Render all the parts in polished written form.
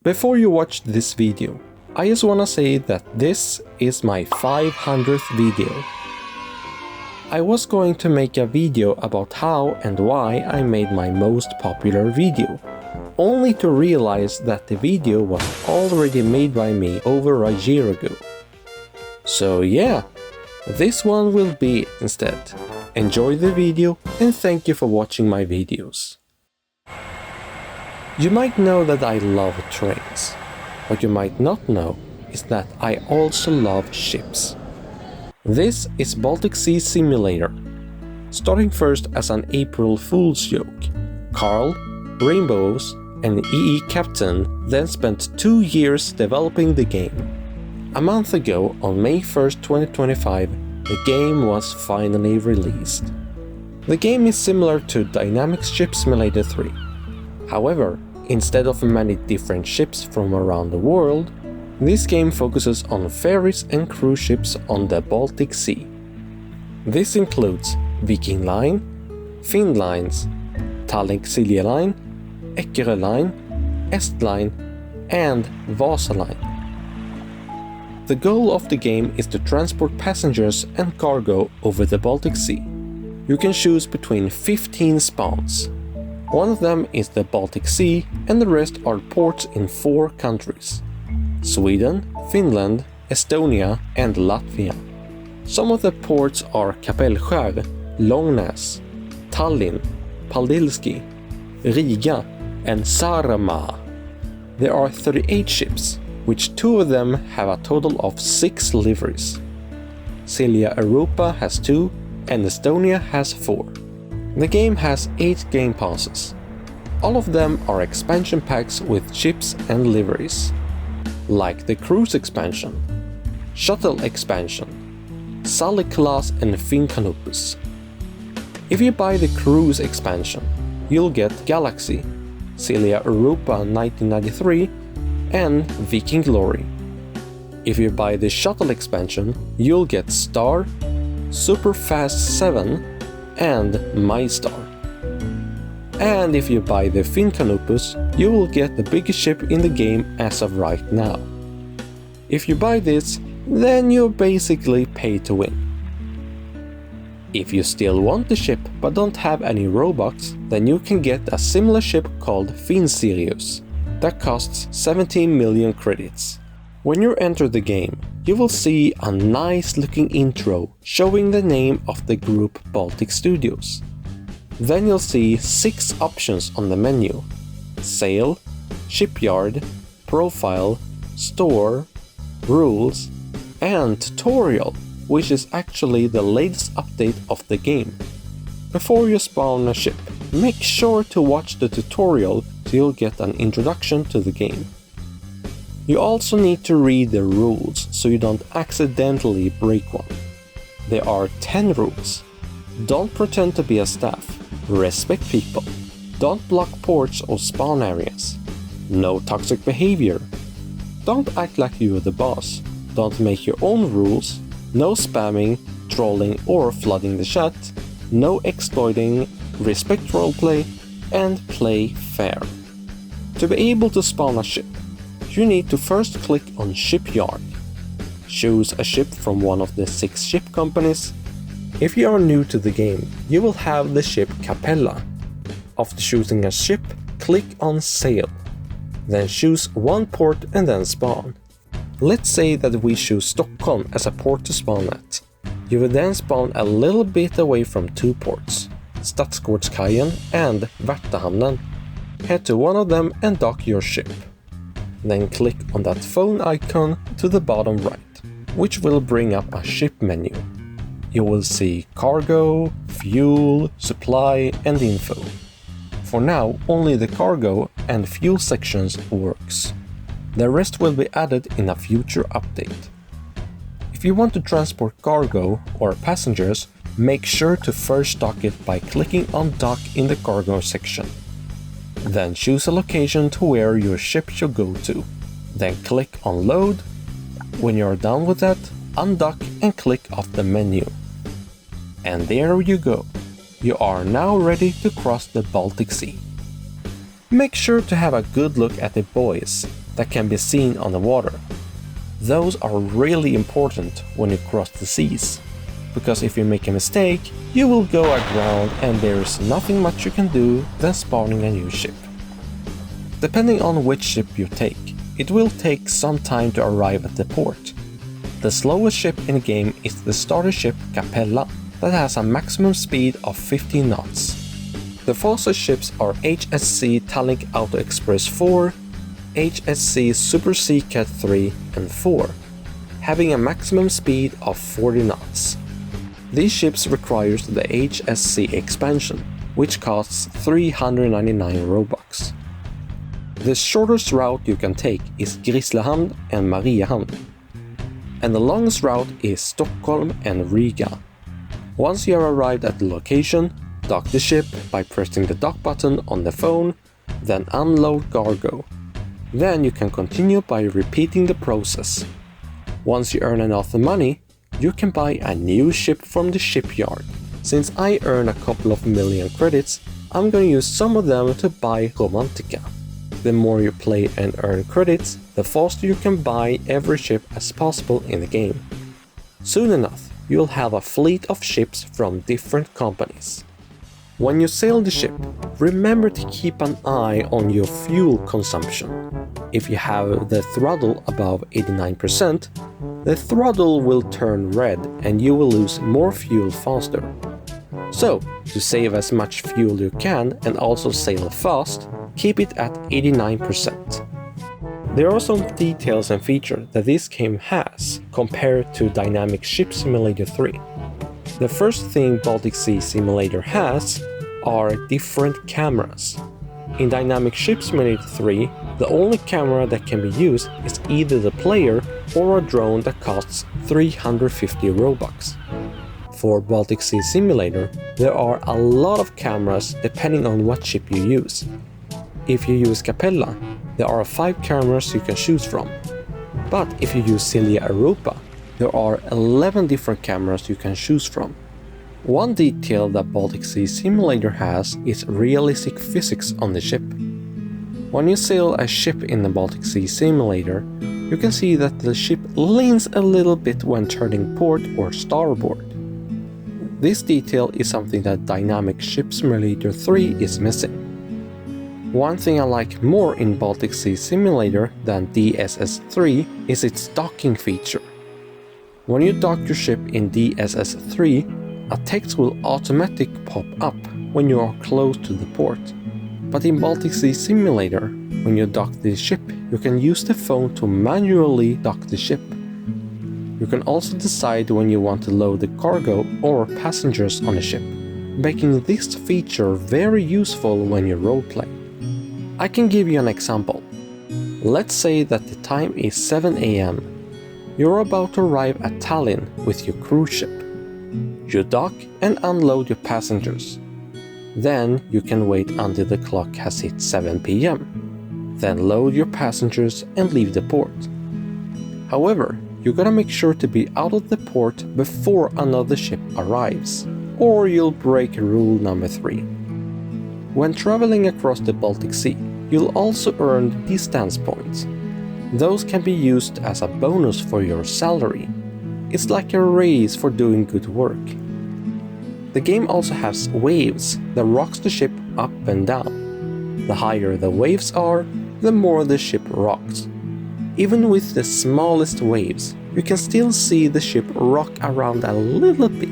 Before you watch this video, I just wanna say that this is my 500th video. I was going to make a video about how and why I made my most popular video, only to realize that the video was already made by me over a year ago. So yeah, this one will be it instead. Enjoy the video and thank you for watching my videos. You might know that I love trains. What you might not know is that I also love ships. This is Baltic Sea Simulator. Starting first as an April Fool's joke, Carl, Rainbows and EE Captain then spent 2 years developing the game. A month ago, on May 1st, 2025, the game was finally released. The game is similar to Dynamic Ship Simulator 3. However, instead of many different ships from around the world, this game focuses on ferries and cruise ships on the Baltic Sea. This includes Viking Line, Finn Lines, Tallink Silja Line, Eckerö Line, Est Line, and Vasa Line. The goal of the game is to transport passengers and cargo over the Baltic Sea. You can choose between 15 spawns. One of them is the Baltic Sea and the rest are ports in 4 countries: Sweden, Finland, Estonia and Latvia. Some of the ports are Kapellskär, Långnäs, Tallinn, Paldiski, Riga and Saaremaa. There are 38 ships, which 2 of them have a total of 6 liveries. Silja Europa has 2 and Estonia has 4. The game has 8 game passes. All of them are expansion packs with ships and liveries, like the Cruise expansion, Shuttle expansion, Sully class and Finn Canopus. If you buy the Cruise expansion, you'll get Galaxy, Silja Europa 1993 and Viking Glory. If you buy the Shuttle expansion, you'll get Star, Superfast 7 and MyStar. And if you buy the Finn Canopus, you will get the biggest ship in the game as of right now. If you buy this, then you're basically pay to win. If you still want the ship but don't have any Robux, then you can get a similar ship called Finn Sirius that costs 17 million credits. When you enter the game, you will see a nice looking intro showing the name of the group Baltic Studios. Then you'll see 6 options on the menu: Sail, Shipyard, Profile, Store, Rules, and Tutorial, which is actually the latest update of the game. Before you spawn a ship, make sure to watch the tutorial so you'll get an introduction to the game. You also need to read the rules so you don't accidentally break one. There are 10 rules. Don't pretend to be a staff. Respect people. Don't block ports or spawn areas. No toxic behavior. Don't act like you're the boss. Don't make your own rules. No spamming, trolling or flooding the chat. No exploiting. Respect roleplay and play fair. To be able to spawn a ship, you need to first click on Shipyard. Choose a ship from one of the 6 ship companies. If you are new to the game, you will have the ship Capella. After choosing a ship, click on Sail. Then choose one port and then spawn. Let's say that we choose Stockholm as a port to spawn at. You will then spawn a little bit away from 2 ports, Stadsgårdskajen and Värtahamnen. Head to one of them and dock your ship. Then click on that phone icon to the bottom right, which will bring up a ship menu. You will see cargo, fuel, supply and info. For now, only the cargo and fuel sections works. The rest will be added in a future update. If you want to transport cargo or passengers, make sure to first dock it by clicking on Dock in the cargo section. Then choose a location to where your ship should go to. Then click on Load. When you're done with that, undock and click off the menu. And there you go. You are now ready to cross the Baltic Sea. Make sure to have a good look at the buoys. that can be seen on the water. Those are really important when you cross the seas, because if you make a mistake, you will go aground and there is nothing much you can do than spawning a new ship. Depending on which ship you take, it will take some time to arrive at the port. The slowest ship in the game is the starter ship Capella, that has a maximum speed of 15 knots. The fastest ships are HSC Tallink Auto Express 4, HSC Super Sea Cat 3 and 4, having a maximum speed of 40 knots. These ships require the HSC expansion, which costs 399 Robux. The shortest route you can take is Grisslehamn and Mariehamn, and the longest route is Stockholm and Riga. Once you have arrived at the location, dock the ship by pressing the dock button on the phone, then unload cargo. Then you can continue by repeating the process. Once you earn enough money, you can buy a new ship from the shipyard. Since I earn a couple of million credits, I'm gonna use some of them to buy Romantica. The more you play and earn credits, the faster you can buy every ship as possible in the game. Soon enough, you'll have a fleet of ships from different companies. When you sail the ship, remember to keep an eye on your fuel consumption. If you have the throttle above 89%, the throttle will turn red and you will lose more fuel faster. So, to save as much fuel you can and also sail fast, keep it at 89%. There are some details and features that this game has compared to Dynamic Ship Simulator 3. The first thing Baltic Sea Simulator has are different cameras. In Dynamic Ship Simulator 3, the only camera that can be used is either the player or a drone that costs 350 Robux. For Baltic Sea Simulator, there are a lot of cameras depending on what ship you use. If you use Capella, there are 5 cameras you can choose from. But if you use Silja Europa, there are 11 different cameras you can choose from. One detail that Baltic Sea Simulator has is realistic physics on the ship. When you sail a ship in the Baltic Sea Simulator, you can see that the ship leans a little bit when turning port or starboard. This detail is something that Dynamic Ship Simulator 3 is missing. One thing I like more in Baltic Sea Simulator than DSS3 is its docking feature. When you dock your ship in DSS3, a text will automatically pop up when you are close to the port. But in Baltic Sea Simulator, when you dock the ship, you can use the phone to manually dock the ship. You can also decide when you want to load the cargo or passengers on a ship, making this feature very useful when you roleplay. I can give you an example. Let's say that the time is 7 AM. You're about to arrive at Tallinn with your cruise ship. You dock and unload your passengers. Then you can wait until the clock has hit 7 PM. Then load your passengers and leave the port. However, you gotta make sure to be out of the port before another ship arrives, or you'll break rule number 3. When traveling across the Baltic Sea, you'll also earn distance points. Those can be used as a bonus for your salary. It's like a raise for doing good work. The game also has waves that rocks the ship up and down. The higher the waves are, the more the ship rocks. Even with the smallest waves, you can still see the ship rock around a little bit.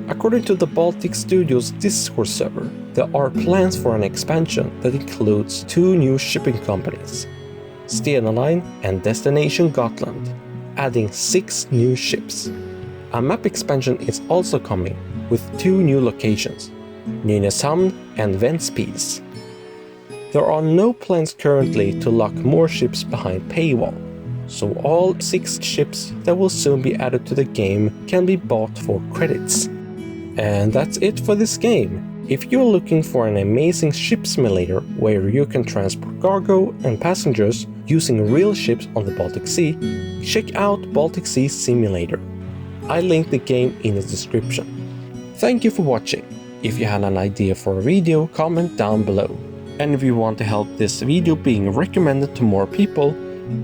According to the Baltic Studio's Discord server, there are plans for an expansion that includes 2 new shipping companies, Stena Line and Destination Gotland, adding 6 new ships. A map expansion is also coming, with 2 new locations, Nynäshamn and Ventspils. There are no plans currently to lock more ships behind paywall, so all 6 ships that will soon be added to the game can be bought for credits. And that's it for this game. If you're looking for an amazing ship simulator where you can transport cargo and passengers using real ships on the Baltic Sea, check out Baltic Sea Simulator. I linked the game in the description. Thank you for watching. If you had an idea for a video, comment down below. And if you want to help this video being recommended to more people,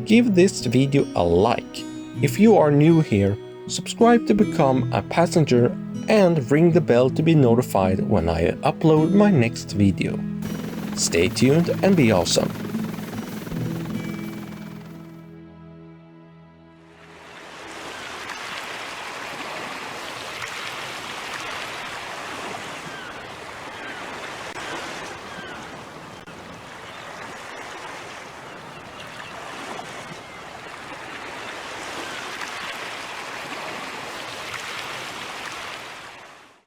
give this video a like. If you are new here, subscribe to become a passenger and ring the bell to be notified when I upload my next video. Stay tuned and be awesome.